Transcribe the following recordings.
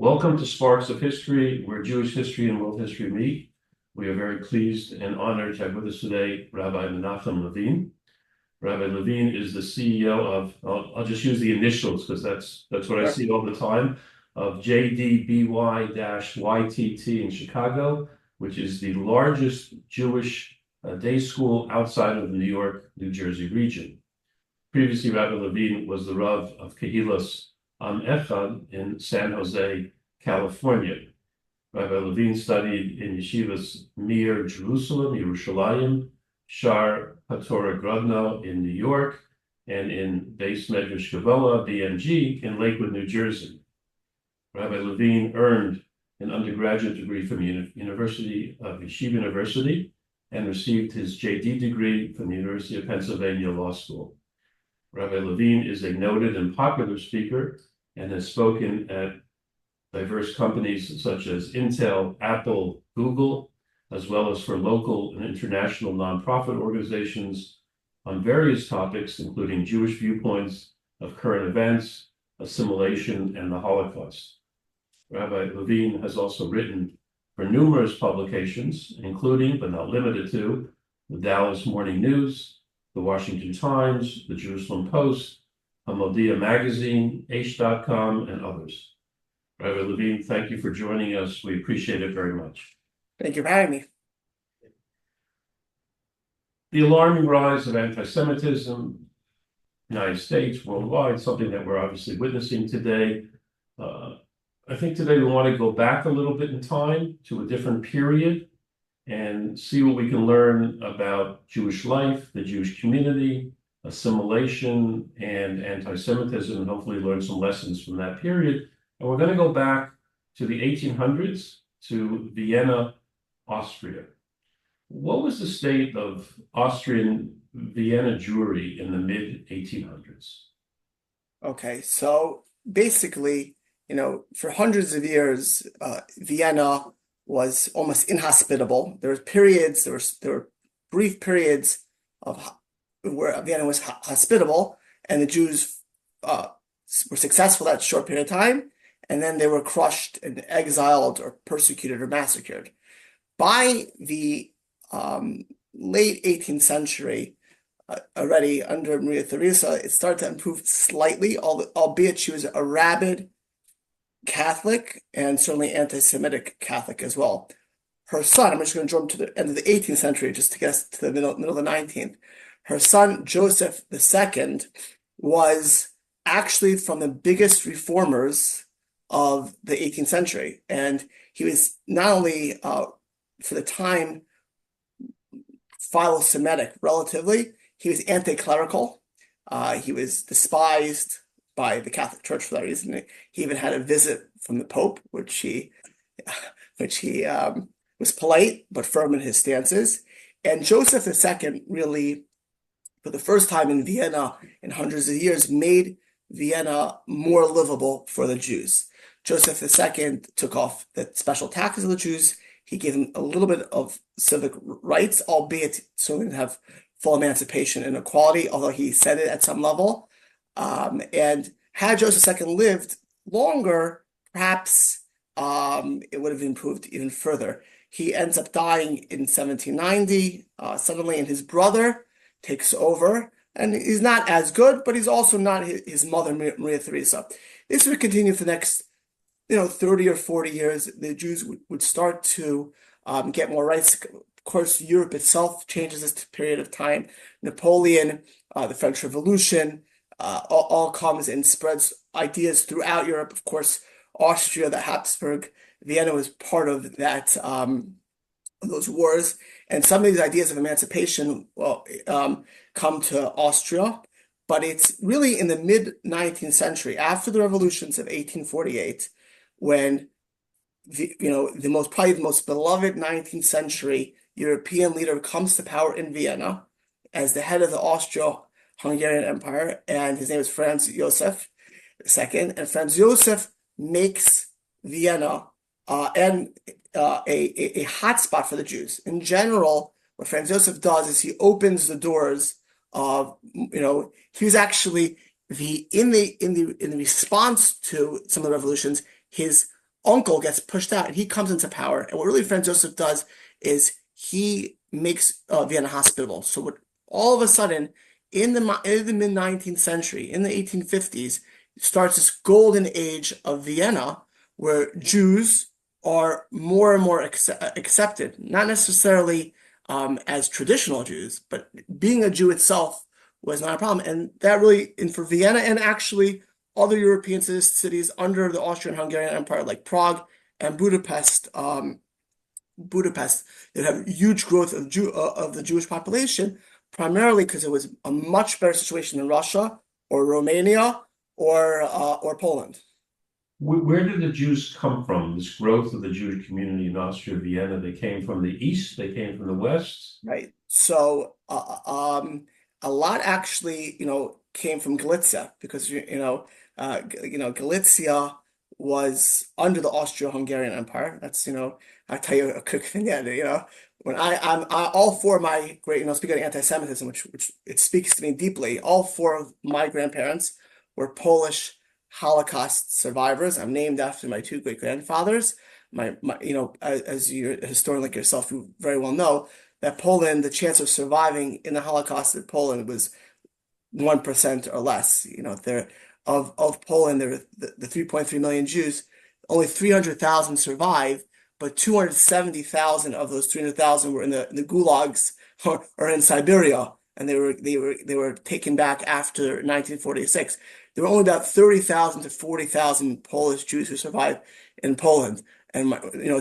Welcome to Sparks of History, where Jewish history and world history meet. We are very pleased and honored to have with us today Rabbi Menachem Levine. Rabbi Levine is the CEO of, I'll just use the initials because that's what I see all the time, of JDBY-YTT in Chicago, which is the largest Jewish day school outside of the New York, New Jersey region. Previously, Rabbi Levine was the Rav of Kehillas Echad in San Jose, California. Rabbi Levine studied in Yeshivas Mir-Yerushalayim, Shaar, HaTorah-Grodno in New York, and in Bais Medrash Govoha, BMG, in Lakewood, New Jersey. Rabbi Levine earned an undergraduate degree from University of Yeshiva University and received his JD degree from the University of Pennsylvania Law School. Rabbi Levine is a noted and popular speaker and has spoken at diverse companies such as Intel, Apple, Google, as well as for local and international nonprofit organizations on various topics, including Jewish viewpoints of current events, assimilation, and the Holocaust. Rabbi Levine has also written for numerous publications, including, but not limited to, the Dallas Morning News, the Washington Times, the Jerusalem Post, Hamodia Magazine, H.com, and others. Rabbi Levine, thank you for joining us. We appreciate it very much. Thank you for having me. The alarming rise of anti-Semitism in the United States, worldwide, something that we're obviously witnessing today. I think today we want to go back a little bit in time to a different period and see what we can learn about Jewish life, the Jewish community, assimilation, and anti-Semitism, and hopefully learn some lessons from that period. And we're going to go back to the 1800s, to Vienna, Austria. What was the state of Austrian Vienna Jewry in the mid-1800s? Okay, so basically, for hundreds of years, Vienna was almost inhospitable. There were brief periods of where Vienna was hospitable, and the Jews were successful that short period of time, and then they were crushed and exiled or persecuted or massacred. By the late 18th century, already under Maria Theresa, it started to improve slightly, albeit she was a rabid Catholic and certainly anti-Semitic Catholic as well. Her son, I'm just going to jump to the end of the 18th century just to get us to the middle of the 19th. Her son, Joseph II, was actually from the biggest reformers of the 18th century. And he was not only, for the time, philo-Semitic relatively, he was anti-clerical. He was despised by the Catholic Church for that reason. He even had a visit from the Pope, which he was polite but firm in his stances. And Joseph II really, for the first time in Vienna in hundreds of years, made Vienna more livable for the Jews. Joseph II took off the special taxes of the Jews. He gave them a little bit of civic rights, albeit so they didn't have full emancipation and equality, although he said it at some level. And had Joseph II lived longer, perhaps it would have improved even further. He ends up dying in 1790 suddenly, and his brother takes over, and he's not as good, but he's also not his mother, Maria Theresa. This would continue for the next 30 or 40 years. The Jews would start to get more rights. Of course, Europe itself changes this period of time. Napoleon, the French Revolution, all comes and spreads ideas throughout Europe. Of course, Austria, the Habsburg, Vienna was part of that, those wars. And some of these ideas of emancipation come to Austria, but it's really in the mid-19th century, after the revolutions of 1848, when probably the most beloved 19th century European leader comes to power in Vienna as the head of the Austro-Hungarian Empire, and his name is Franz Joseph II. And Franz Joseph makes Vienna a hotspot for the Jews. In general, what Franz Joseph does is he opens the doors of, he was actually in the response to some of the revolutions, his uncle gets pushed out and he comes into power. And what really Franz Josef does is he makes Vienna hospitable. So what all of a sudden in the mid-19th century, in the 1850s, starts this golden age of Vienna where Jews are more and more accepted, not necessarily as traditional Jews, but being a Jew itself was not a problem. And that really, and for Vienna and actually other European cities under the Austrian-Hungarian Empire, like Prague and Budapest, they have huge growth of the Jewish population, primarily because it was a much better situation than Russia or Romania or Poland. Where did the Jews come from? This growth of the Jewish community in Austria, Vienna, they came from the east, they came from the west. Right. So a lot actually, came from Galicia because Galicia was under the Austro-Hungarian Empire. That's I'll tell you a quick vignette. When I'm all four of my great, speaking of anti-Semitism, which it speaks to me deeply. All four of my grandparents were Polish Holocaust survivors. I'm named after my two great grandfathers. As you're a historian like yourself, you very well know that Poland, the chance of surviving in the Holocaust in Poland was 1% or less. Of Poland, there were the 3.3 million Jews, only 300,000 survived, but 270,000 of those 300,000 were in the gulags or in Siberia, and they were taken back after 1946. There were only about 30,000 to 40,000 Polish Jews who survived in Poland, and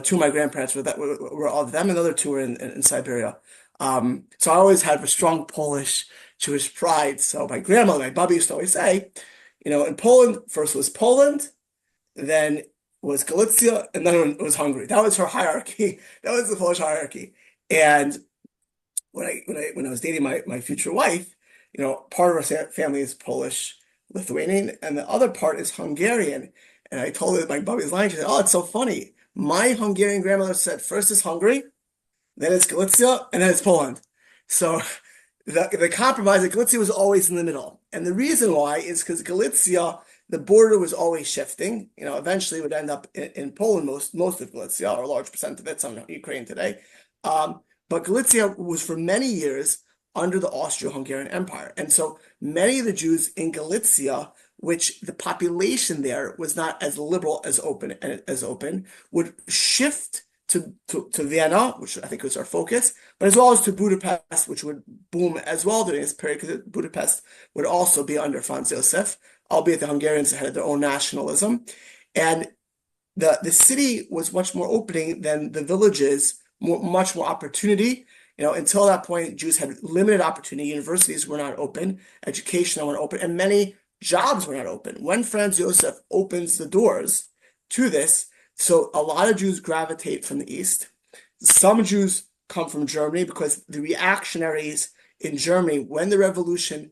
two of my grandparents were of them, and the other two were in Siberia. So I always had a strong Polish Jewish pride. So my grandmother, my Bubby used to always say, in Poland, first was Poland, then was Galicia, and then it was Hungary. That was her hierarchy. That was the Polish hierarchy. And when I was dating my future wife, part of our family is Polish, Lithuanian, and the other part is Hungarian. And I told her my Bubby's line. She said, "Oh, it's so funny. My Hungarian grandmother said first is Hungary, then it's Galicia, and then it's Poland." So the compromise that Galicia was always in the middle. And the reason why is because Galicia, the border was always shifting. Eventually it would end up in Poland, most of Galicia, or a large percent of it, some in Ukraine today. But Galicia was for many years under the Austro-Hungarian Empire. And so many of the Jews in Galicia, which the population there was not as liberal as open, would shift to Vienna, which I think was our focus, but as well as to Budapest, which would boom as well during this period, because Budapest would also be under Franz Josef, albeit the Hungarians had their own nationalism. And the city was much more opening than the villages, much more opportunity. Until that point, Jews had limited opportunity. Universities were not open, education were not open, and many jobs were not open. When Franz Josef opens the doors to this, so a lot of Jews gravitate from the east. Some Jews come from Germany because the reactionaries in Germany, when the revolution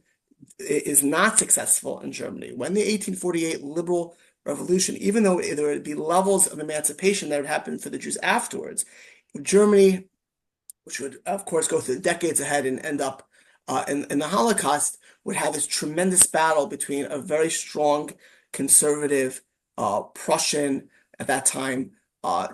is not successful in Germany, when the 1848 liberal revolution, even though there would be levels of emancipation that would happen for the Jews afterwards, Germany, which would of course go through decades ahead and end up in the Holocaust, would have this tremendous battle between a very strong conservative Prussian at that time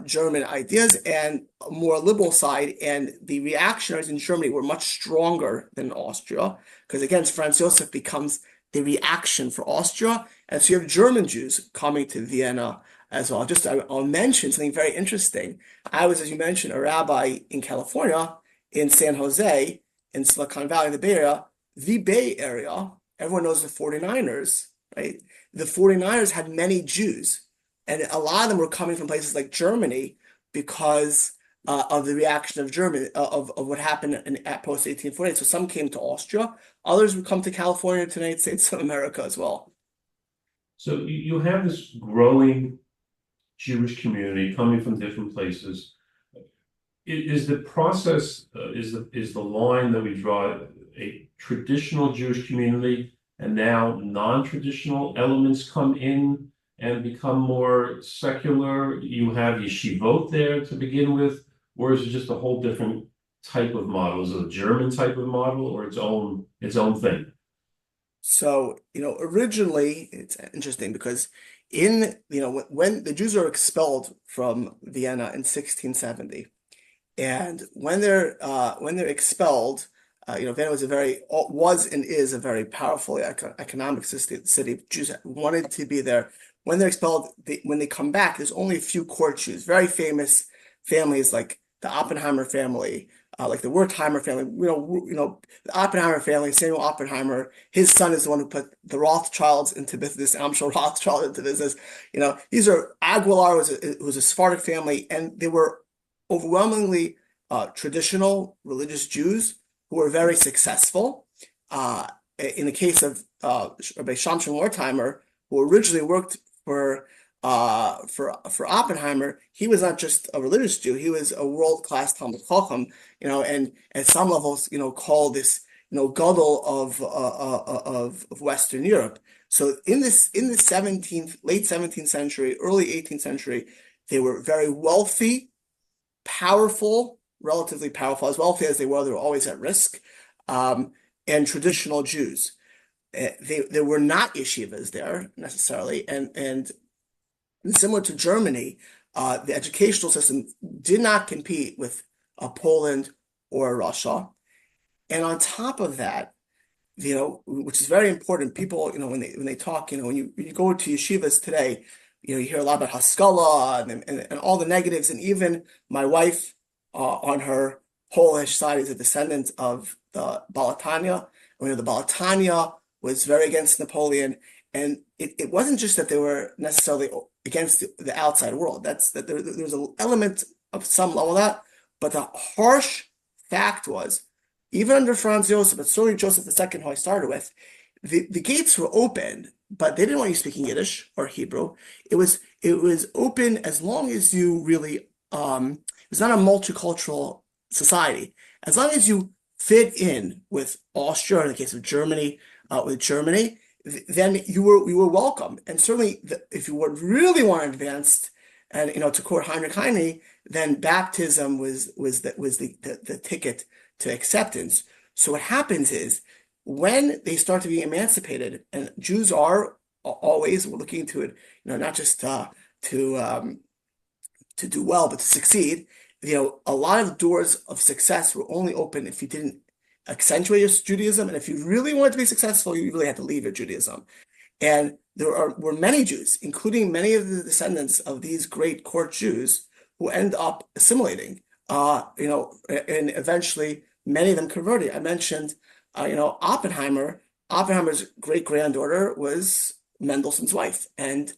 German ideas and a more liberal side, and the reactionaries in Germany were much stronger than Austria, because again, Franz Josef becomes the reaction for Austria, and so you have German Jews coming to Vienna as well. I'll mention something very interesting. I was, as you mentioned, a rabbi in California, in San Jose, in Silicon Valley, the Bay Area. The Bay Area, everyone knows the 49ers, right? The 49ers had many Jews, and a lot of them were coming from places like Germany because of the reaction of Germany, of what happened at post-1848. So some came to Austria, others would come to California, to the United States of America as well. So you have this growing Jewish community coming from different places. Is the process, is the line that we draw a traditional Jewish community, and now non-traditional elements come in and become more secular? You have yeshivot there to begin with, or is it just a whole different type of model? Is it a German type of model, or its own thing? So, originally, it's interesting because when the Jews are expelled from Vienna in 1670, and when they're expelled, Vienna was and is a very powerful economic city. Jews wanted to be there. When they're expelled, when they come back, there's only a few court Jews, very famous families like the Oppenheimer family, like the Wertheimer family. The Oppenheimer family, Samuel Oppenheimer, his son is the one who put the Rothschilds into business. I'm sure Rothschild into business. These are Aguilar was a Sephardic family, and they were overwhelmingly traditional religious Jews who were very successful. In the case of Rabbi Shamshon Wertheimer, who originally worked for Oppenheimer, he was not just a religious Jew; he was a world-class Talmud Chacham, and at some levels, called this, Gadol of Western Europe. So in the late 17th century, early 18th century, they were very wealthy, powerful, relatively powerful, as wealthy as they were always at risk, and traditional Jews. There were not yeshivas there necessarily, and similar to Germany, the educational system did not compete with Poland or Russia. And on top of that, which is very important, people, when they talk, when you go to yeshivas today, you hear a lot about Haskalah and all the negatives. And even my wife, on her Polish side, is a descendant of the Balatania. The Balatania was very against Napoleon. And it wasn't just that they were necessarily against the outside world. There's an element of some level of that. But the harsh fact was, even under Franz Joseph, but certainly Joseph II, who I started with, the gates were open, but they didn't want you speaking Yiddish or Hebrew. It was open as long as you really, it was not a multicultural society. As long as you fit in with Austria, in the case of Germany, with Germany, then you were welcome. And certainly, if you would really want advanced, and to quote Heinrich Heine, then baptism was the ticket to acceptance. So what happens is, when they start to be emancipated, and Jews are always, we're looking into it, not just to do well, but to succeed. A lot of doors of success were only open if you didn't accentuate your Judaism, and if you really wanted to be successful, you really had to leave your Judaism. And there were many Jews, including many of the descendants of these great court Jews, who end up assimilating. And eventually many of them converted. I mentioned, Oppenheimer. Oppenheimer's great-granddaughter was Mendelssohn's wife, and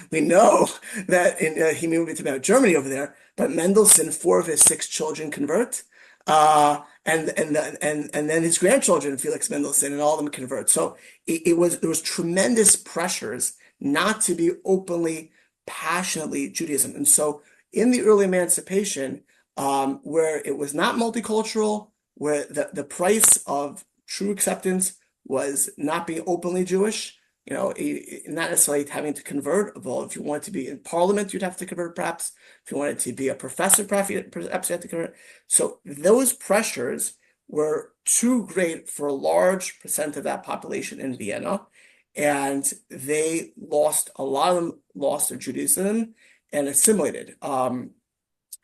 we know that he moved to Germany over there. But Mendelssohn, 4 of his 6 children convert, and then his grandchildren, Felix Mendelssohn, and all of them convert. So there was tremendous pressures not to be openly, passionately Judaism. And so in the early emancipation, where it was not multicultural, where the price of true acceptance was not being openly Jewish, not necessarily having to convert. Although if you wanted to be in parliament, you'd have to convert, perhaps. If you wanted to be a professor, perhaps you had to convert. So those pressures were too great for a large percent of that population in Vienna, and a lot of them lost their Judaism and assimilated. And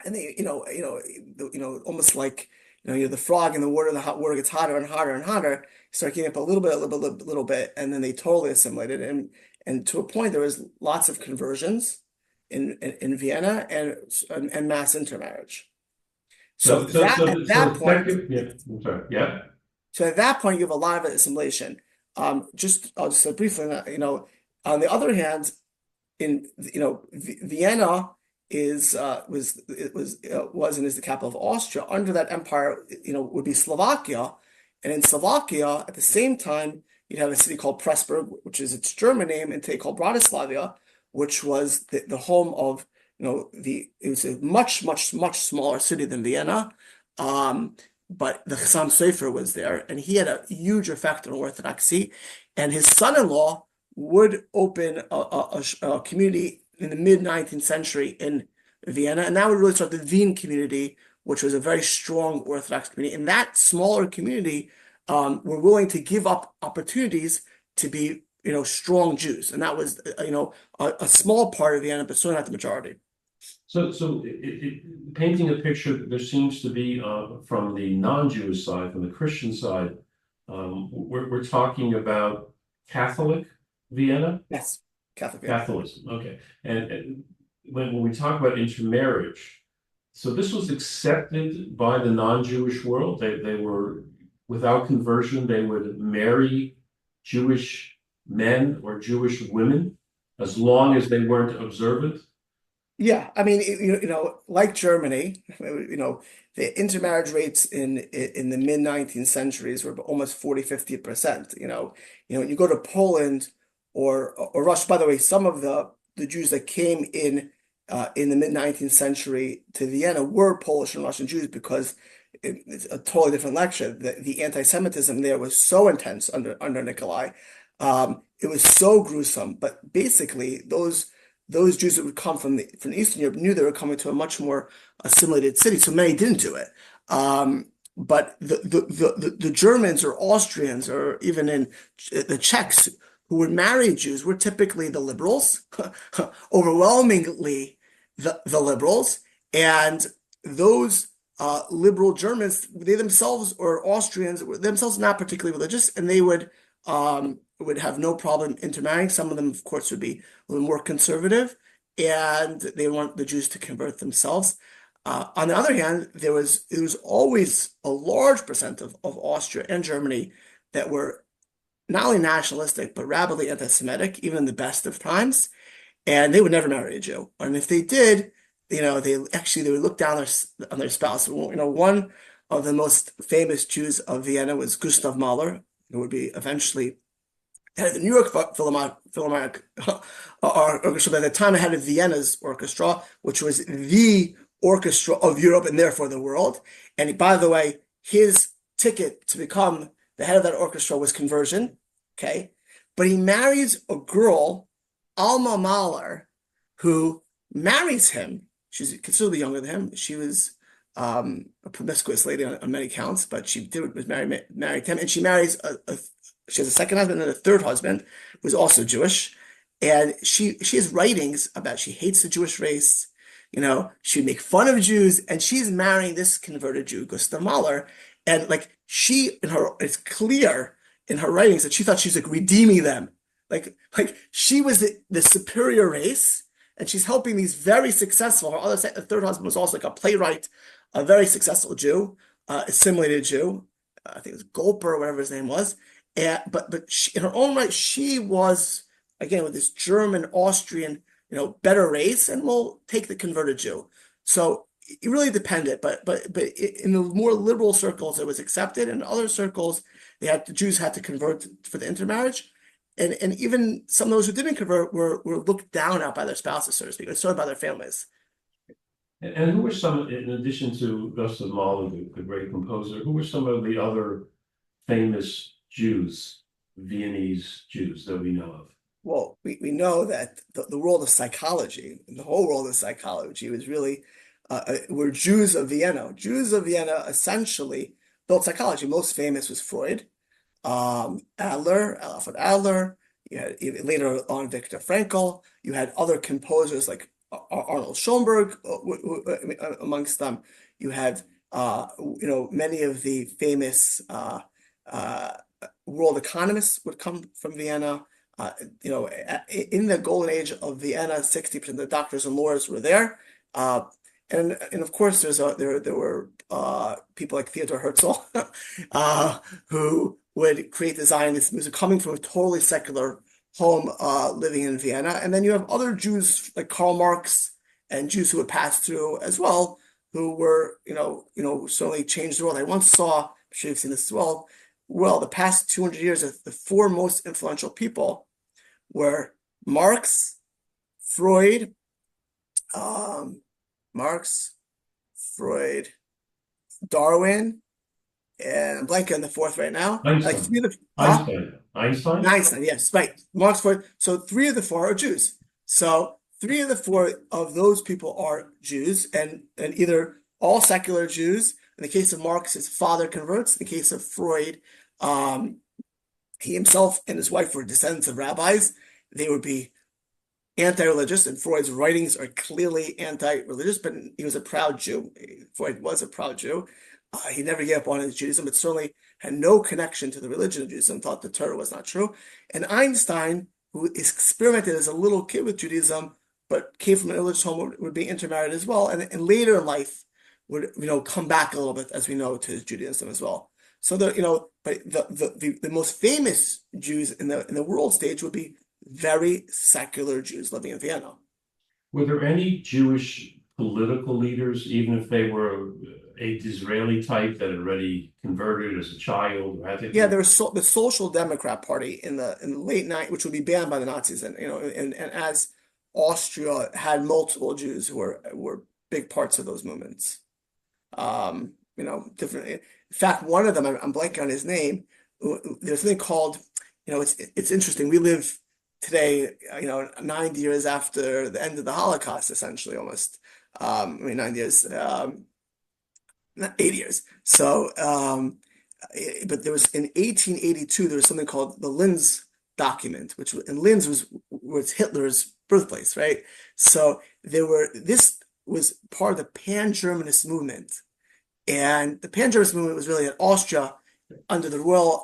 they, almost like, the frog in the water. The hot water gets hotter and hotter and hotter. Start getting up a little bit, and then they totally assimilated. And to a point, there was lots of conversions in Vienna and mass intermarriage. So at that point, you have a lot of assimilation. I'll just say briefly, on the other hand, Vienna was and is the capital of Austria. Under that empire, would be Slovakia. And in Slovakia, at the same time, you'd have a city called Pressburg, which is its German name, and today called Bratislava, which was the home of, it was a much, much, much smaller city than Vienna. But the Chassam Sofer was there, and he had a huge effect on Orthodoxy. And his son-in-law would open a community in the mid-19th century in Vienna, and that would really start the Wien community, which was a very strong Orthodox community. And that smaller community were willing to give up opportunities to be strong Jews, and that was a small part of Vienna, but certainly not the majority. So painting a picture, there seems to be from the non-Jewish side, from the Christian side, we're talking about Catholic Vienna? Yes, Catholic Vienna. Catholicism, okay. And when we talk about intermarriage, so this was accepted by the non-Jewish world. They were, without conversion, they would marry Jewish men or Jewish women as long as they weren't observant. Yeah, I mean, like Germany, the intermarriage rates in the mid-19th centuries were almost 40-50%. You go to Poland or Russia. By the way, some of the Jews that came in the mid-19th century to Vienna were Polish and Russian Jews, because it's a totally different lecture. The anti-Semitism there was so intense under Nikolai. It was so gruesome. But basically, those Jews that would come from Eastern Europe knew they were coming to a much more assimilated city, so many didn't do it. But the Germans or Austrians, or even in the Czechs who would marry Jews, were typically the liberals, overwhelmingly the liberals, and those liberal Germans, they themselves, or Austrians, were themselves not particularly religious, and they would have no problem intermarrying. Some of them, of course, would be a little more conservative, and they want the Jews to convert themselves. On the other hand, there was always a large percent of Austria and Germany that were not only nationalistic, but rabidly anti-Semitic, even in the best of times, and they would never marry a Jew. And if they did, they would look down on their spouse. One of the most famous Jews of Vienna was Gustav Mahler, who would be eventually head of the New York Philharmonic Orchestra, but at the time head of Vienna's orchestra, which was the orchestra of Europe and therefore the world. And by the way, his ticket to become the head of that orchestra was conversion. Okay, but he marries a girl, Alma Mahler, who marries him. She's considerably younger than him. She was a promiscuous lady on many counts, but she was married to him, and she marries she has a second husband and a third husband who's also Jewish, and she has writings about she hates the Jewish race. She would make fun of Jews, and she's marrying this converted Jew, Gustav Mahler, and it's clear in her writings that she thought she was redeeming them, like she was the superior race, and she's helping these very successful. Her third husband was also a playwright, a very successful Jew, assimilated Jew. I think it was Golper or whatever his name was. But she, in her own right, she was, again, with this German, Austrian, better race, and will take the converted Jew. So it really depended. But in the more liberal circles, it was accepted. In other circles, the Jews had to convert for the intermarriage. And even some of those who didn't convert were looked down at by their spouses, so to speak, or sort of by their families. And who were some, in addition to Gustav Mahler, the great composer, who were some of the other famous Jews, Viennese Jews that we know of? Well, we know that the world of psychology, the whole world of psychology, was really were Jews of Vienna. Jews of Vienna essentially built psychology. Most famous was Freud, Alfred Adler. You had later on Viktor Frankl. You had other composers like Arnold Schoenberg amongst them. You had many of the famous world economists would come from Vienna. In the golden age of Vienna, 60% of the doctors and lawyers were there. And of course, there were people like Theodor Herzl who would create the Zionist music, coming from a totally secular home, living in Vienna. And then you have other Jews like Karl Marx and Jews who would pass through as well, who were certainly changed the world. I once saw, I'm sure you've seen this as well. Well, the past 200 years, the four most influential people were Marx, Freud, Darwin, and I'm blanking on the fourth right now. Einstein, yes, right. Marx, Freud. So three of the four are Jews. So three of the four of those people are Jews, and either all secular Jews. In the case of Marx, his father converts. In the case of Freud, He himself and his wife were descendants of rabbis. They would be anti-religious, and Freud's writings are clearly anti-religious, but he was a proud Jew. Freud was a proud Jew. He never gave up on his Judaism, but certainly had no connection to the religion of Judaism, thought the Torah was not true. And Einstein, who experimented as a little kid with Judaism, but came from an religious home, would be intermarried as well, and later in life would come back a little bit, as we know, to his Judaism as well. So but the most famous Jews in the world stage would be very secular Jews living in Vienna. Were there any Jewish political leaders, even if they were a Disraeli type that had already converted as a child? Or had Yeah, there was the Social Democrat Party in the late 90s, which would be banned by the Nazis, and as Austria had multiple Jews who were big parts of those movements. Different. In fact, one of them, I'm blanking on his name. There's something called, it's interesting. We live today, 9 years after the end of the Holocaust, essentially, almost. 9 years, 8 years. So, but there was in 1882, there was something called the Linz document, and Linz was Hitler's birthplace, right? So this was part of the Pan-Germanist movement. And the Pan-Germanist movement was really in Austria under the Royal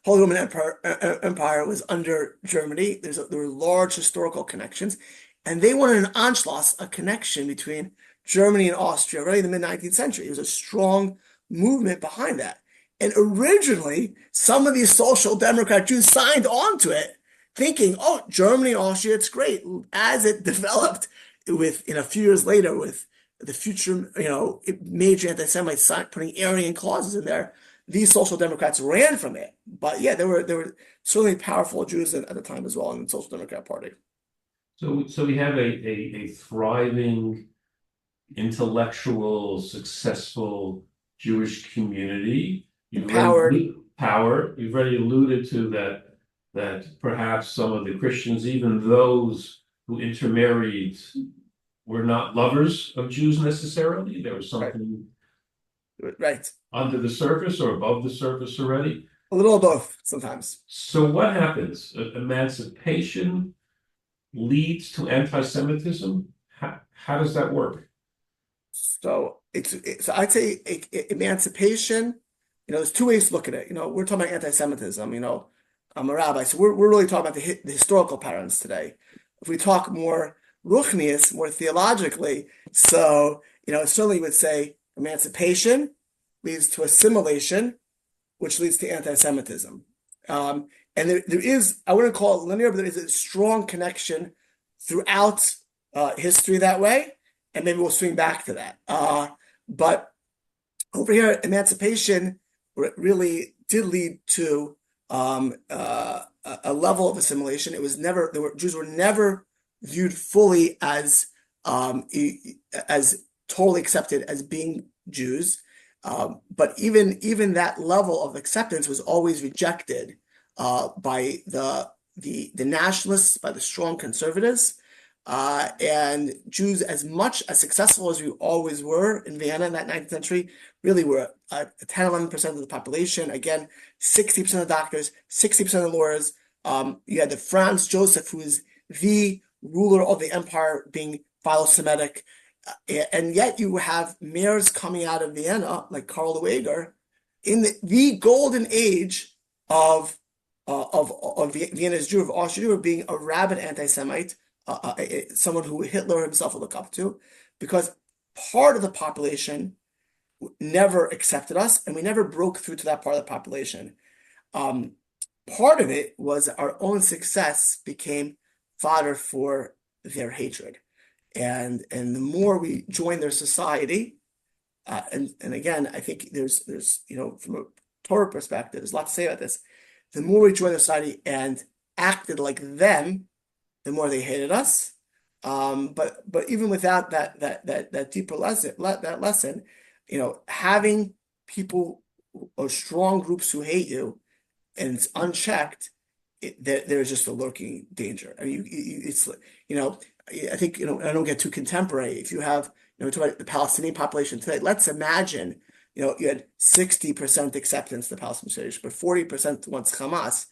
Holy Roman Empire was under Germany. There were large historical connections, and they wanted an Anschluss, a connection between Germany and Austria, right in the mid-19th century. There was a strong movement behind that. And originally, some of these social democrat Jews signed on to it, thinking, oh, Germany, Austria, it's great. As it developed a few years later with the future, major anti-Semites putting Aryan clauses in there, these social democrats ran from it. But yeah, there were certainly powerful Jews at the time as well in the Social Democrat Party. So we have a thriving, intellectual, successful Jewish community. Empowered. Power. You've already alluded to that perhaps some of the Christians, even those who intermarried, were not lovers of Jews necessarily. There was something right under the surface or above the surface already. A little of both sometimes. So what happens? Emancipation leads to anti-Semitism? How does that work? So so I'd say emancipation, there's two ways to look at it. We're talking about anti-Semitism, I'm a rabbi, so we're really talking about the historical patterns today. If we talk more ruchnius, more theologically, so, certainly would say emancipation leads to assimilation, which leads to anti-Semitism. And there is, I wouldn't call it linear, but there is a strong connection throughout history that way. And maybe we'll swing back to that. But over here, emancipation really did lead to a level of assimilation. Jews were never viewed fully as totally accepted as being Jews. But even that level of acceptance was always rejected by the nationalists, by the strong conservatives. And Jews, as much as successful as we always were in Vienna in that 19th century, really were 10-11% of the population. Again, 60% of doctors, 60% of lawyers. You had the Franz Joseph, who is the ruler of the empire, being philo-Semitic. And yet you have mayors coming out of Vienna, like Karl Lueger, in the golden age of Vienna's Jew, of Austria, Jew, being a rabid anti-Semite, someone who Hitler himself would look up to, because part of the population never accepted us, and we never broke through to that part of the population. Part of it was our own success became fodder for their hatred. And the more we join their society, and again, I think there's from a Torah perspective, there's a lot to say about this. The more we joined their society and acted like them, the more they hated us. But even without that deeper lesson, having people or strong groups who hate you and it's unchecked, there's just a lurking danger. I mean, I think, I don't get too contemporary. If you have, talk about the Palestinian population today, let's imagine, you had 60% acceptance of the Palestinian situation, but 40% wants Hamas.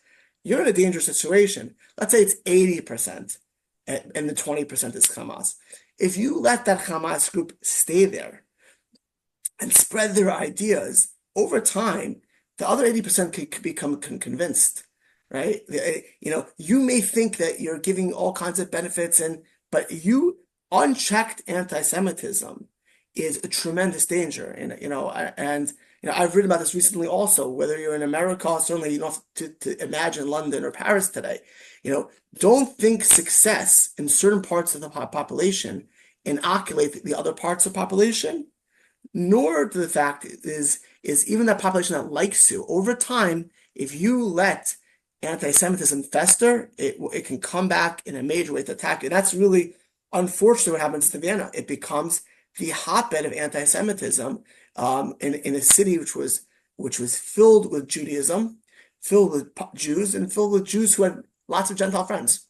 you're in a dangerous situation. Let's say it's 80% and the 20% is Hamas. If you let that Hamas group stay there and spread their ideas over time, the other 80% could become convinced, right? You may think that you're giving all kinds of benefits, but unchecked anti-Semitism is a tremendous danger. And I've written about this recently also, whether you're in America, certainly you don't have to imagine London or Paris today. Don't think success in certain parts of the population inoculate the other parts of the population, nor to the fact is even that population that likes you. Over time, if you let anti-Semitism fester, it can come back in a major way to attack. And that's really unfortunately what happens to Vienna. It becomes the hotbed of anti-Semitism in a city which was filled with Judaism, filled with Jews, and filled with Jews who had lots of Gentile friends.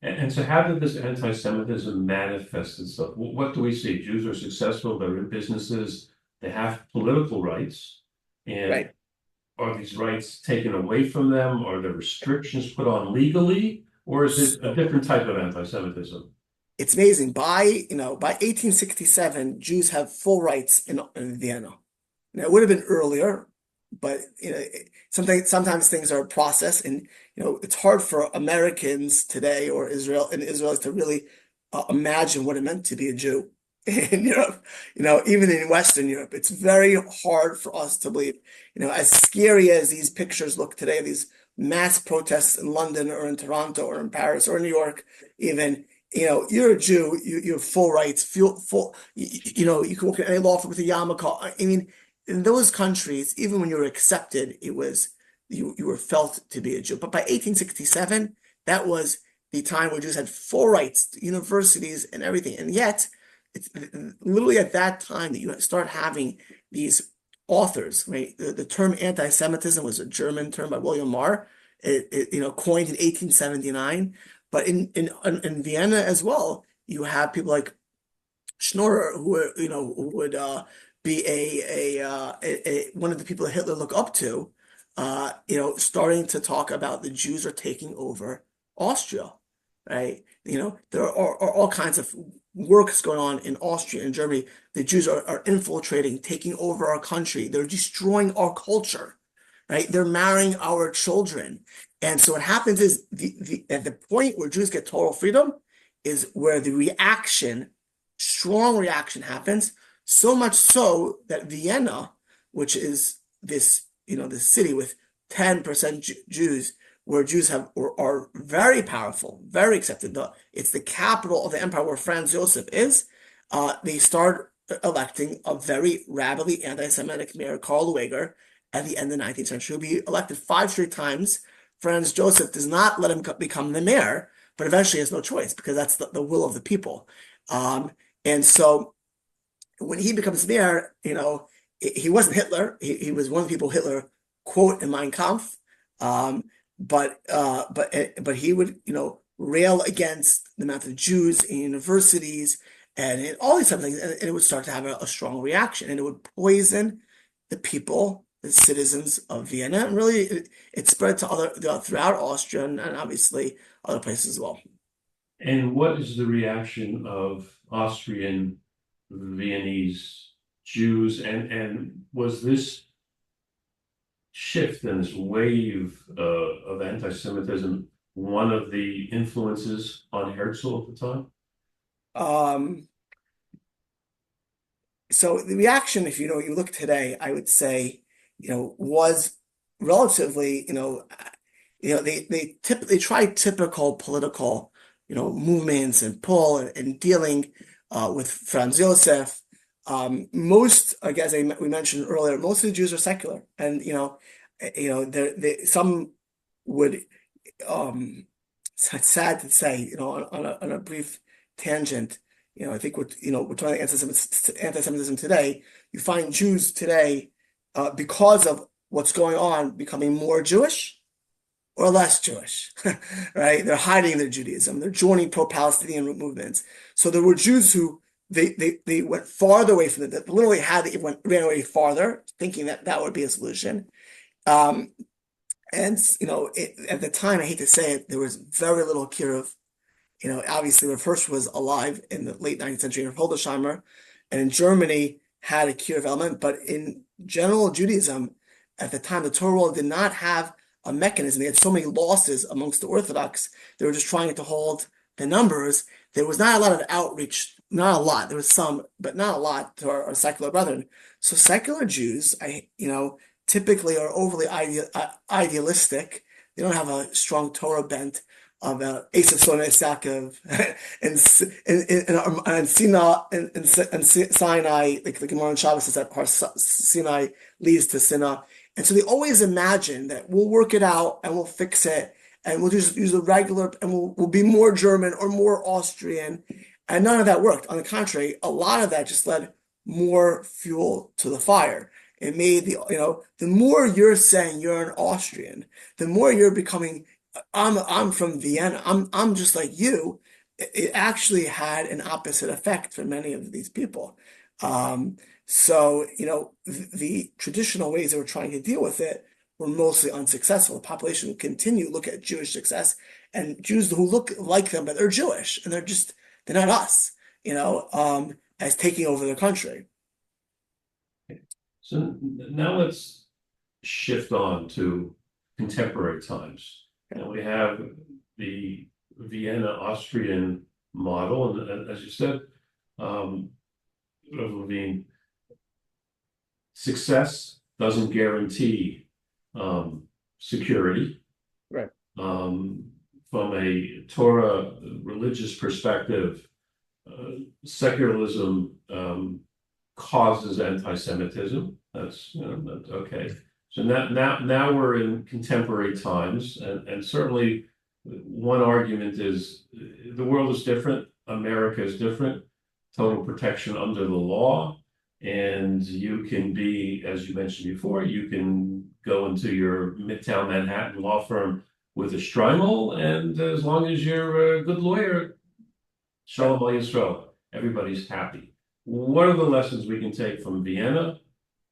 And so how did this anti-Semitism manifest itself? What do we see? Jews are successful, they're in businesses, they have political rights, and Right. Are these rights taken away from them? Are there restrictions put on legally? Or is it a different type of anti-Semitism? It's amazing. By 1867, Jews have full rights in Vienna. Now, it would have been earlier, but sometimes things are a process, and it's hard for Americans today or Israelis to really imagine what it meant to be a Jew in Europe. Even in Western Europe, it's very hard for us to believe. As scary as these pictures look today, these mass protests in London or in Toronto or in Paris or New York, even. You're a Jew, you have full rights, you can work in any law firm with a yarmulke. I mean, in those countries, even when you were accepted, you were felt to be a Jew. But by 1867, that was the time where Jews had full rights to universities and everything. And yet, it's literally at that time that you start having these authors, right? The term anti-Semitism was a German term by William Marr, coined in 1879. But in Vienna as well, you have people like Schnorrer, who would be one of the people that Hitler looked up to, starting to talk about the Jews are taking over Austria, right? There are all kinds of works going on in Austria and Germany. The Jews are infiltrating, taking over our country. They're destroying our culture, right? They're marrying our children. And so what happens is at the point where Jews get total freedom is where the strong reaction happens, so much so that Vienna, which is this city with 10% Jews, where Jews are very powerful, very accepted. It's the capital of the empire where Franz Josef is. They start electing a very rabidly anti-Semitic mayor, Karl Lueger, at the end of the 19th century. He'll be elected 5 straight times. Franz Josef does not let him become the mayor, but eventually has no choice because that's the will of the people. And so when he becomes mayor, he wasn't Hitler. He was one of the people Hitler quote in Mein Kampf. But he would rail against the amount of Jews in universities and all these types of things, and it would start to have a strong reaction, and it would poison the people, the citizens of Vienna, and really it spread to throughout Austria and obviously other places as well. And what is the reaction of Austrian Viennese Jews, and was this shift and this wave of anti-Semitism one of the influences on Herzl at the time? So the reaction, if you look today, I would say, was relatively, they tried typical political, movements and pull and dealing with Franz Josef. Most, I guess we mentioned earlier, most of the Jews are secular, and some would. It's sad to say, on a brief tangent, I think we're talking anti-Semitism today. You find Jews today, because of what's going on, becoming more Jewish or less Jewish, right? They're hiding their Judaism. They're joining pro-Palestinian movements. So there were Jews who they went farther away from it. That literally ran away farther, thinking that would be a solution. And And at the time, I hate to say it, there was very little kiruv. Obviously, Rav Hirsch was alive in the late 19th century, Rav Hildesheimer, and in Germany had a kiruv element. But in general Judaism, at the time, the Torah world did not have a mechanism. They had so many losses amongst the Orthodox. They were just trying to hold the numbers. There was not a lot of outreach, not a lot. There was some, but not a lot to our secular brethren. So secular Jews, typically are overly idealistic. They don't have a strong Torah bent of Esav son Yaakov and Sinai, like the Gemara in Shabbos says that Sinai leads to Sinai. And so they always imagine that we'll work it out and we'll fix it and we'll just use the regular and we'll be more German or more Austrian. And none of that worked. On the contrary, a lot of that just led more fuel to the fire. It made the more you're saying you're an Austrian, the more you're becoming, I'm from Vienna, I'm just like you. It actually had an opposite effect for many of these people. So the traditional ways they were trying to deal with it were mostly unsuccessful. The population would continue to look at Jewish success and Jews who look like them, but they're Jewish and they're not us, as taking over their country. So now let's shift on to contemporary times. And we have the Vienna Austrian model, and as you said, Rabbi Levine, success doesn't guarantee security. Right. From a Torah religious perspective, secularism causes anti-Semitism. That's okay. So now we're in contemporary times, and certainly one argument is the world is different. America is different. Total protection under the law, and you can be, as you mentioned before, you can go into your Midtown Manhattan law firm with a shtreimel, and as long as you're a good lawyer, Shalom Al Yisrael, everybody's happy. What are the lessons we can take from Vienna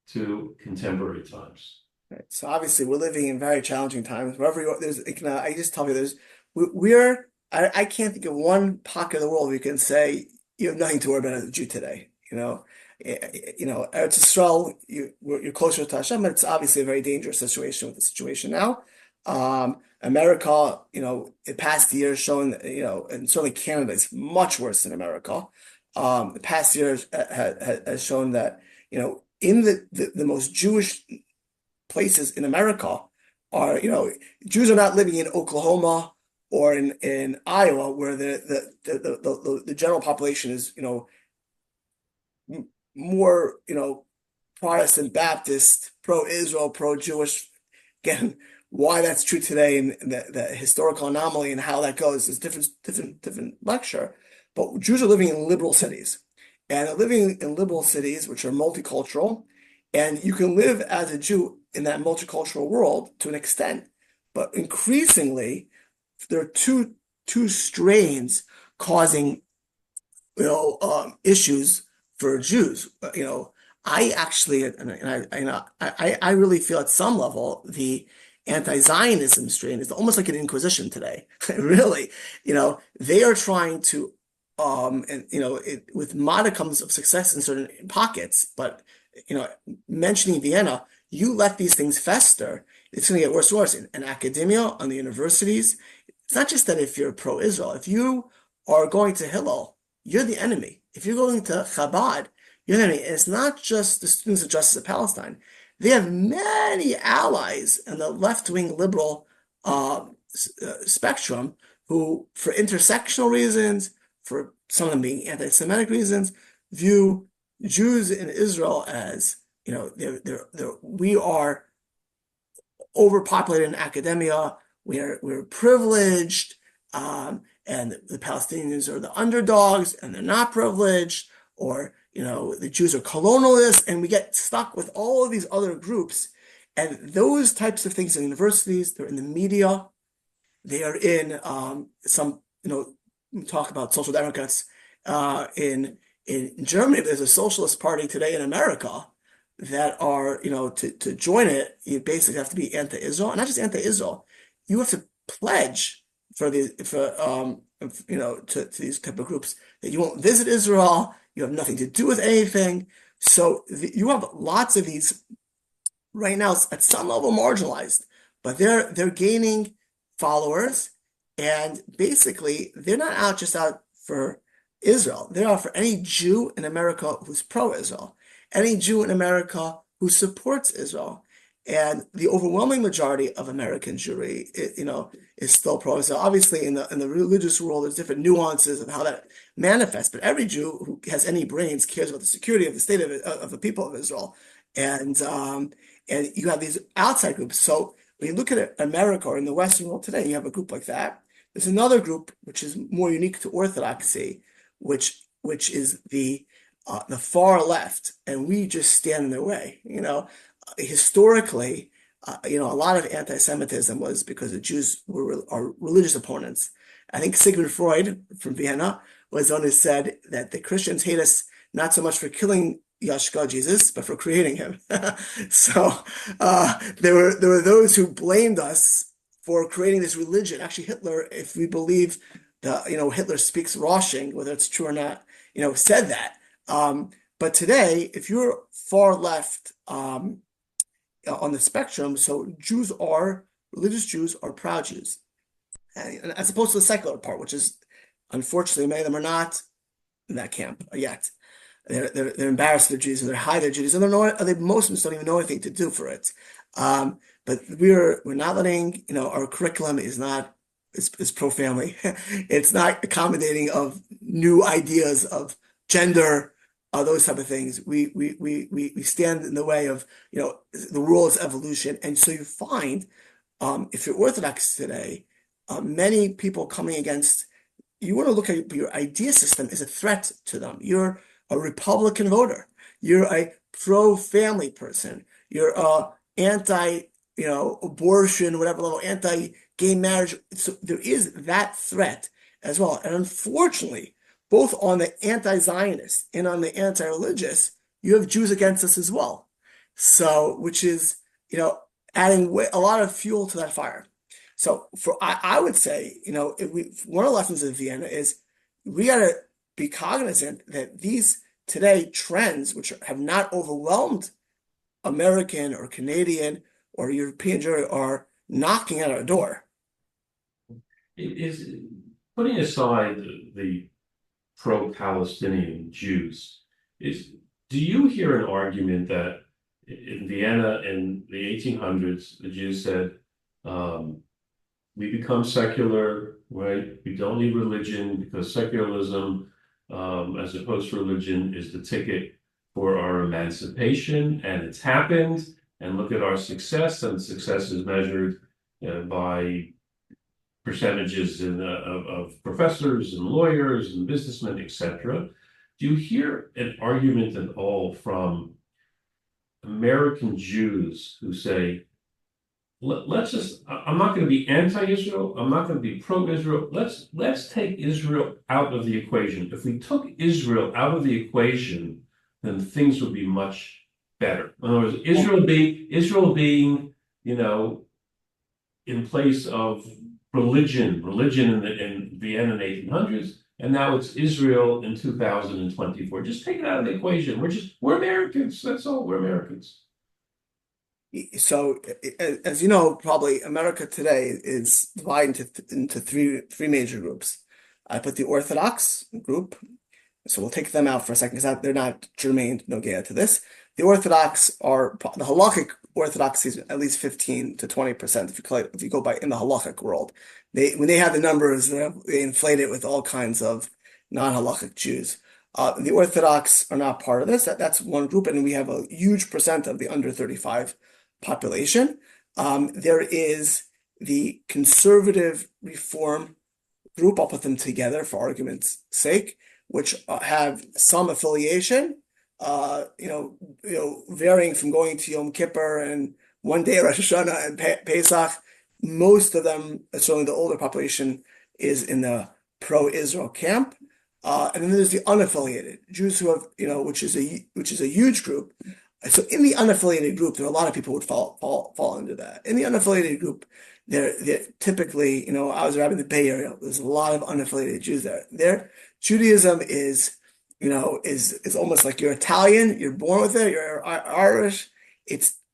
to contemporary times? Right. So obviously we're living in very challenging times. Wherever you are, I just tell you, I can't think of one pocket of the world where you can say you have nothing to worry about as a Jew today. Eretz Yisrael, you're closer to Hashem, but it's obviously a very dangerous situation with the situation now. America, in past years shown, and certainly Canada is much worse than America. The past years has shown that, in the most Jewish places in America are, Jews are not living in Oklahoma or in Iowa, where the general population is, more, Protestant, Baptist, pro-Israel, pro-Jewish. Again, why that's true today and the historical anomaly and how that goes is different lecture. But Jews are living in liberal cities, and they're living in liberal cities which are multicultural, and you can live as a Jew in that multicultural world to an extent. But increasingly, there are two strains causing issues for Jews. I actually, I really feel at some level the anti-Zionism strain is almost like an inquisition today. Really, they are trying to, with modicums of success in certain pockets, but mentioning Vienna, you let these things fester, it's going to get worse and worse. In academia, on the universities, it's not just that if you're pro-Israel, if you are going to Hillel, you're the enemy. If you're going to Chabad, you're the enemy. And it's not just the Students of Justice of Palestine. They have many allies in the left-wing liberal spectrum who, for intersectional reasons, for some of them being anti-Semitic reasons, view Jews in Israel as, we are overpopulated in academia, we're privileged, and the Palestinians are the underdogs and they're not privileged, or the Jews are colonialists, and we get stuck with all of these other groups. And those types of things in universities, they're in the media, they are in some, we talk about social democrats in Germany. There's a socialist party today in America that are, to join it, you basically have to be anti-Israel, and not just anti-Israel. You have to pledge to these type of groups that you won't visit Israel, you have nothing to do with anything. So you have lots of these right now at some level marginalized, but they're gaining followers, and basically they're not just out for Israel. They're out for any Jew in America who's pro-Israel, any Jew in America who supports Israel. And the overwhelming majority of American Jewry, is still pro-Israel. Obviously, in the religious world, there's different nuances of how that manifests. But every Jew who has any brains cares about the security of the state of the people of Israel. And you have these outside groups. So when you look at America or in the Western world today, you have a group like that. There's another group which is more unique to Orthodoxy, which is the far left, and we just stand in their way. Historically, a lot of anti-Semitism was because the Jews are religious opponents. I think Sigmund Freud from Vienna was the one who said that the Christians hate us not so much for killing Yashka, Jesus, but for creating him. So there were those who blamed us for creating this religion. Actually, Hitler, if we believe Hitler speaks Roshing, whether it's true or not, said that. But today, if you're far left on the spectrum, so religious Jews are proud Jews, and as opposed to the secular part, which is unfortunately many of them are not in that camp yet. They're embarrassed of their Judaism, they hide their Judaism, most Muslims don't even know anything to do for it. But we're not letting, our curriculum is pro-family. It's not accommodating of new ideas of gender, those type of things. We stand in the way of, the world's evolution. And so you find, if you're Orthodox today, many people coming against, you want to look at your idea system as a threat to them. You're a Republican voter. You're a pro-family person. You're anti, abortion, whatever level, anti-gay marriage. So there is that threat as well. And unfortunately, both on the anti-Zionist and on the anti-religious, you have Jews against us as well. So, which is, adding a lot of fuel to that fire. So I would say, one of the lessons of Vienna is we got to be cognizant that these today trends, which have not overwhelmed American or Canadian or European Jewry, are knocking at our door. Is putting aside the pro-Palestinian Jews, do you hear an argument that in Vienna in the 1800s, the Jews said, we become secular, right? We don't need religion because secularism, as opposed to religion, is the ticket for our emancipation, and it's happened. And look at our success, and success is measured by percentages of professors and lawyers and businessmen, etc. Do you hear an argument at all from American Jews who say, I'm not going to be anti-Israel, I'm not going to be pro-Israel, let's take Israel out of the equation. If we took Israel out of the equation, then things would be much better. In other words, Israel being, in place of religion in Vienna in the 1800s, and now it's Israel in 2024. Just take it out of the equation. We're Americans. That's all. We're Americans. So, as you know, probably America today is divided into three major groups. I put the Orthodox group, so we'll take them out for a second because they're not germane, no gaya to this. The Orthodox are the halakhic Orthodoxy is at least 15 to 20% if you go by in the halakhic world. When they have the numbers, they inflate it with all kinds of non-halakhic Jews. The Orthodox are not part of this. That's one group, and we have a huge percent of the under 35 population. There is the conservative reform group. I'll put them together for argument's sake, which have some affiliation. Varying from going to Yom Kippur and one day Rosh Hashanah and Pesach. Most of them, certainly the older population, is in the pro-Israel camp. And then there's the unaffiliated Jews who have, which is a huge group. So in the unaffiliated group, there are a lot of people who would fall into that. In the unaffiliated group, they're typically, I was around in the Bay Area. There's a lot of unaffiliated Jews there. Their Judaism is almost like you're Italian, you're born with it, you're Irish.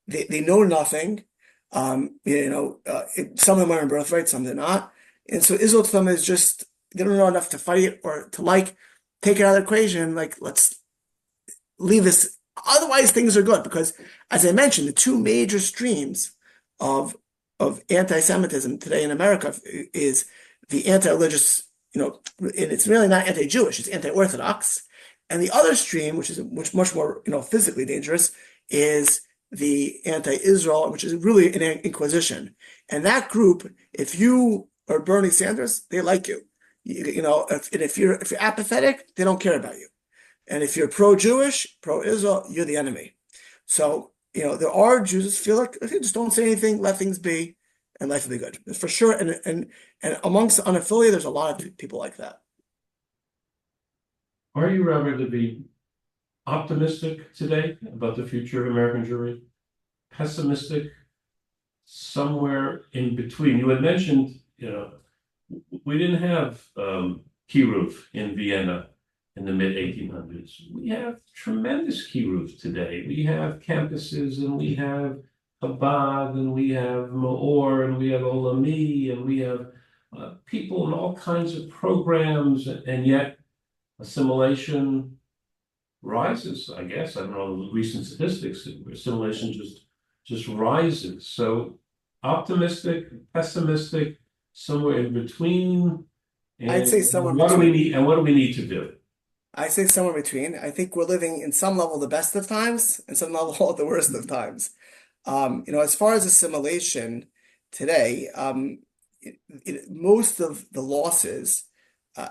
They know nothing. Some of them are in birthright, some they're not. And so Israel to them is just, they don't know enough to fight it or to take it out of the equation. Let's leave this. Otherwise, things are good because, as I mentioned, the two major streams of anti-Semitism today in America is the anti-religious, and it's really not anti-Jewish, it's anti-Orthodox. And the other stream, which is much more, physically dangerous, is the anti-Israel, which is really an inquisition. And that group, if you are Bernie Sanders, they like you. If you're apathetic, they don't care about you. And if you're pro-Jewish, pro-Israel, you're the enemy. So, there are Jews who feel like, okay, just don't say anything, let things be, and life will be good. For sure. And amongst the unaffiliated, there's a lot of people like that. Are you, Rabbi Levine, optimistic today about the future of American Jewry? Pessimistic? Somewhere in between? You had mentioned, we didn't have Kiruv in Vienna in the mid-1800s. We have tremendous Kiruv today. We have campuses, and we have Chabad, and we have Maor, and we have Olami, and we have people in all kinds of programs, and yet assimilation rises, I guess. I don't know the recent statistics. Assimilation just rises. So optimistic, pessimistic, somewhere in between. And I'd say somewhere what between. do we need, and what do we need to do? I say somewhere between. I think we're living in some level the best of times and some level the worst of times. As far as assimilation today, most of the losses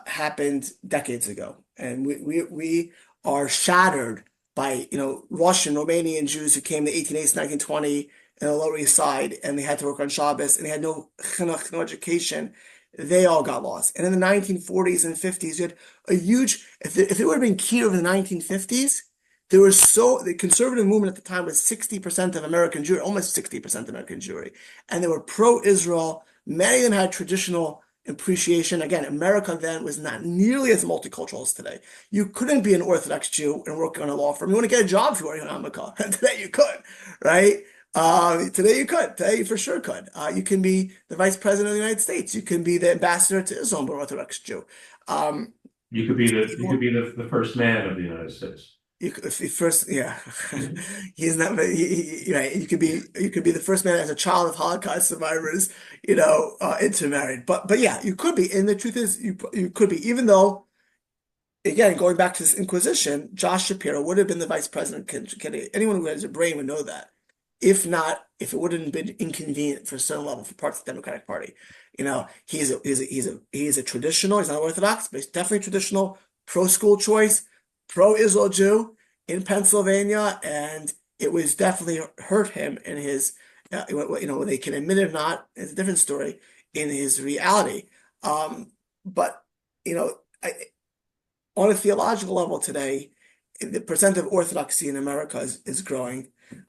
happened decades ago, and we are shattered by Russian, Romanian Jews who came in the 1880s, 1920 in the Lower East Side, and they had to work on Shabbos, and they had no chinuch, no education. They all got lost. And in the 1940s and 50s, you had a huge, if it would have been Kiev in the 1950s, the conservative movement at the time was 60% of American Jewry, almost 60% of American Jewry. And they were pro-Israel. Many of them had traditional appreciation. Again, America then was not nearly as multicultural as today. You couldn't be an Orthodox Jew and work on a law firm. You want to get a job if you were in America. Today you could, right? Today you could. Today you for sure could. You can be the vice president of the United States. You can be the ambassador to Islam, but Orthodox Jew. You could be the first man of the United States. You could, first, yeah. He's not. Right. You could be the first man as a child of Holocaust survivors. Intermarried. But yeah, you could be. And the truth is, you could be. Even though, again, going back to this Inquisition, Josh Shapiro would have been the vice president candidate. Anyone who has a brain would know that. If it wouldn't have been inconvenient for a certain level for parts of the Democratic Party. He's a traditional, he's not Orthodox, but he's definitely traditional, pro-school choice, pro-Israel Jew in Pennsylvania, and it was definitely hurt him in his, whether they can admit it or not, it's a different story, in his reality. But on a theological level today, the percent of Orthodoxy in America is growing.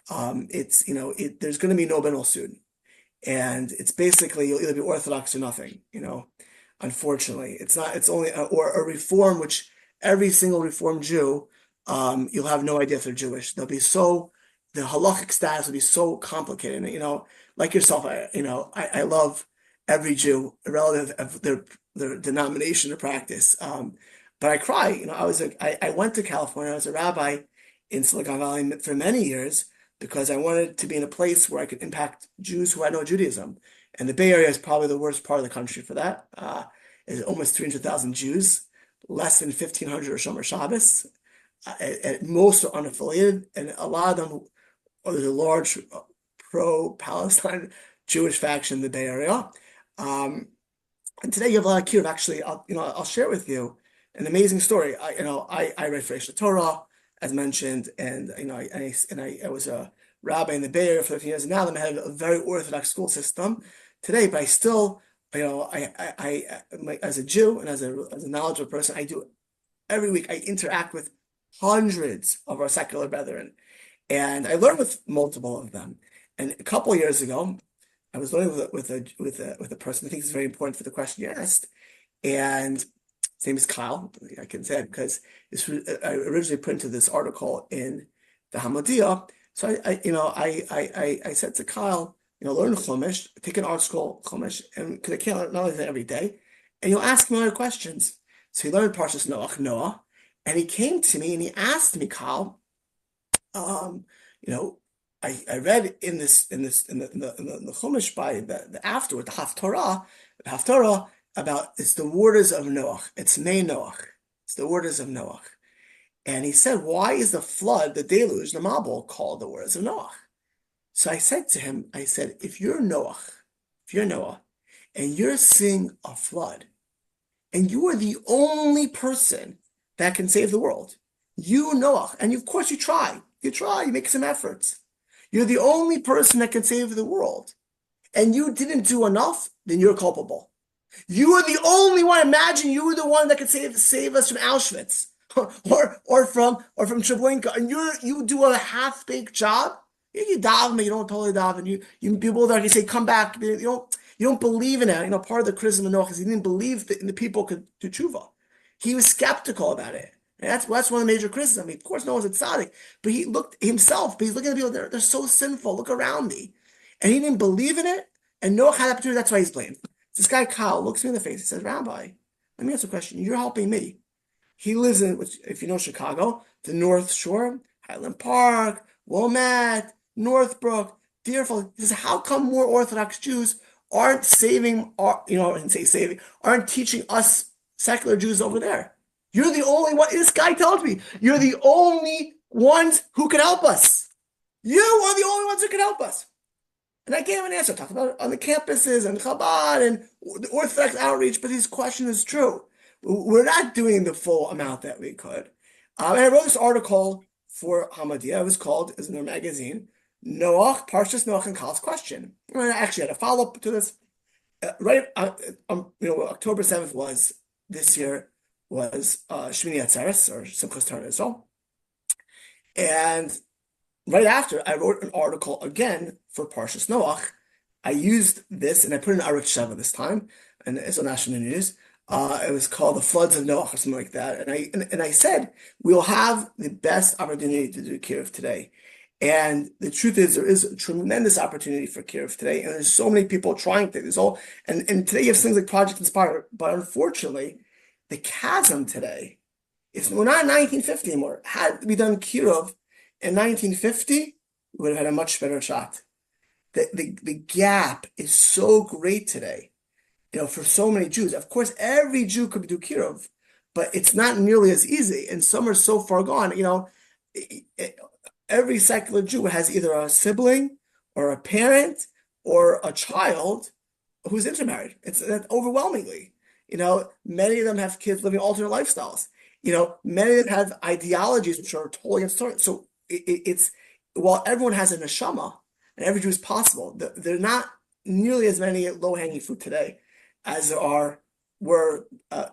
There's going to be no middle soon, and it's basically you'll either be Orthodox or nothing. Unfortunately, it's only or a reform, which every single Reformed Jew, you'll have no idea if they're Jewish. The halachic status will be so complicated. Like yourself, I love every Jew, relative of their denomination or practice. But I cry. I went to California. I was a rabbi in Silicon Valley for many years because I wanted to be in a place where I could impact Jews who had no Judaism. And the Bay Area is probably the worst part of the country for that. It's almost 300,000 Jews, less than 1,500 are Shomer Shabbos. At most are unaffiliated, and a lot of them, there's a large pro-Palestine Jewish faction in the Bay Area. And today you have a lot of kiruv. Actually, I'll share with you an amazing story. I read for Torah, as mentioned, and I was a rabbi in the Bay Area for 15 years, and now I'm head of a very Orthodox school system today. But I still, as a Jew and as a knowledgeable person, I do every week. I interact with hundreds of our secular brethren, And I learned with multiple of them. And a couple of years ago, I was learning with a person I think is very important for the question you asked. And his name is Kyle. I can say it because I originally printed this article in the Hamodia. So I said to Kyle, learn Chumash, take an art school Chumash, and because I can't learn not only that every day, and you'll ask me other questions. So he learned Parshas Noah, and he came to me and he asked me, Kyle, I read in the Chumash by the afterward, the Haftorah about it's the waters of Noah. It's Mei Noah. It's the waters of Noah. And he said, why is the flood, the deluge, the Mabul, called the waters of Noah? So I said to him, if you're Noah, and you're seeing a flood, and you are the only person that can save the world, you, Noah, and of course you try, you make some efforts. You're the only person that can save the world, and you didn't do enough, then you're culpable. You are the only one. Imagine you were the one that could save us from Auschwitz or from Treblinka, and you do a half-baked job. You daven, but you don't totally daven. You people there can say, come back. You don't believe in it. Part of the criticism of Noah is he didn't believe that the people could do tshuva. He was skeptical about it. And that's one of the major criticisms. Of course, Noah's a tzaddik, but he looked himself. But he's looking at people. They're so sinful. Look around me, and he didn't believe in it. And Noah had the opportunity. That's why he's blamed. This guy Kyle looks me in the face. He says, Rabbi, let me ask you a question. You're helping me. He lives in, if you know Chicago, the North Shore, Highland Park, Wilmette, Northbrook, Deerfield. He says, how come more Orthodox Jews aren't aren't teaching us secular Jews over there? You're the only one. This guy tells me, you're the only ones who can help us. You are the only ones who can help us. And I gave him an answer. I talked about it on the campuses and Chabad and the Orthodox outreach, but his question is true. We're not doing the full amount that we could. And I wrote this article for Hamodia. It was called, as in their magazine, Noach, Parshas Noach and Kyle's question. And I actually had a follow-up to this. October 7th was, this year, was Shmini Atzeres, or Simchas Torah Israel. And right after, I wrote an article again for Parshas Noach. I used this, and I put it in Arutz Sheva this time, and it's on National News. It was called The Floods of Noach, or something like that. And I said, we'll have the best opportunity to do Kiruv today. And the truth is, there is a tremendous opportunity for Kiruv today, and there's so many people trying to. And today you have things like Project Inspire, but unfortunately, the chasm today we're not in 1950 anymore. Had we done Kiruv in 1950, we would have had a much better shot. The gap is so great today, for so many Jews. Of course, every Jew could do Kiruv, but it's not nearly as easy. And some are so far gone. Every secular Jew has either a sibling or a parent or a child who's intermarried. It's overwhelmingly. Many of them have kids living alternate lifestyles. Many of them have ideologies which are totally against Torah. So it's while everyone has a neshama and every Jew is possible, there are not nearly as many low-hanging fruit today as there were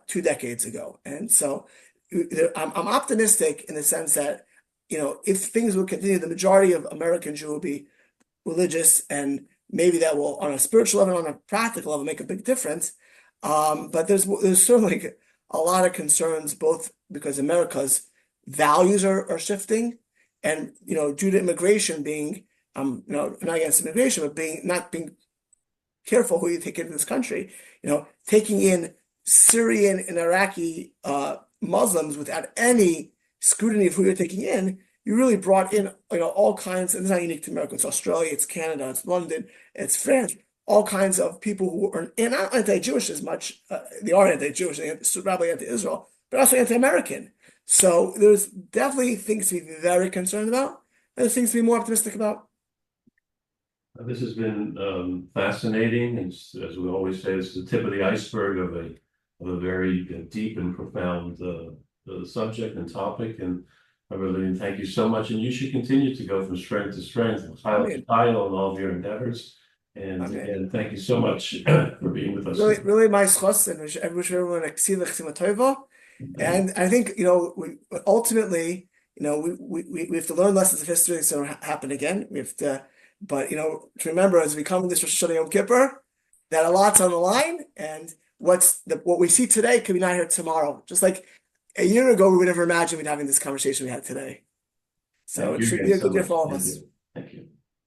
2 decades ago. And so I'm optimistic in the sense that, if things will continue, the majority of American Jews will be religious, and maybe that will, on a spiritual level, on a practical level, make a big difference. But there's certainly a lot of concerns, both because America's values are shifting, and due to immigration being, not against immigration, but not being careful who you take into this country. Taking in Syrian and Iraqi Muslims without any scrutiny of who you're taking in, you really brought in all kinds, and it's not unique to America. It's Australia, it's Canada, it's London, it's France. All kinds of people who are not anti-Jewish as much. They are anti-Jewish, probably anti-Israel, but also anti-American. So there's definitely things to be very concerned about, and there's things to be more optimistic about. This has been fascinating, and as we always say, it's the tip of the iceberg of a very deep and profound subject and topic. And Rabbi Levine, thank you so much, and you should continue to go from strength to strength, high to title, and all of your endeavors. And thank you so much for being with us. Really, my schos, and I wish everyone a ksila tova. And I think ultimately, we have to learn lessons of history so it don't happen again. We have to, but to remember as we come to this Rosh Hashanah Yom Kippur, that a lot's on the line, and what we see today could be not here tomorrow. Just like a year ago, we would never imagine we'd having this conversation we had today. So it should be a good year for all of us.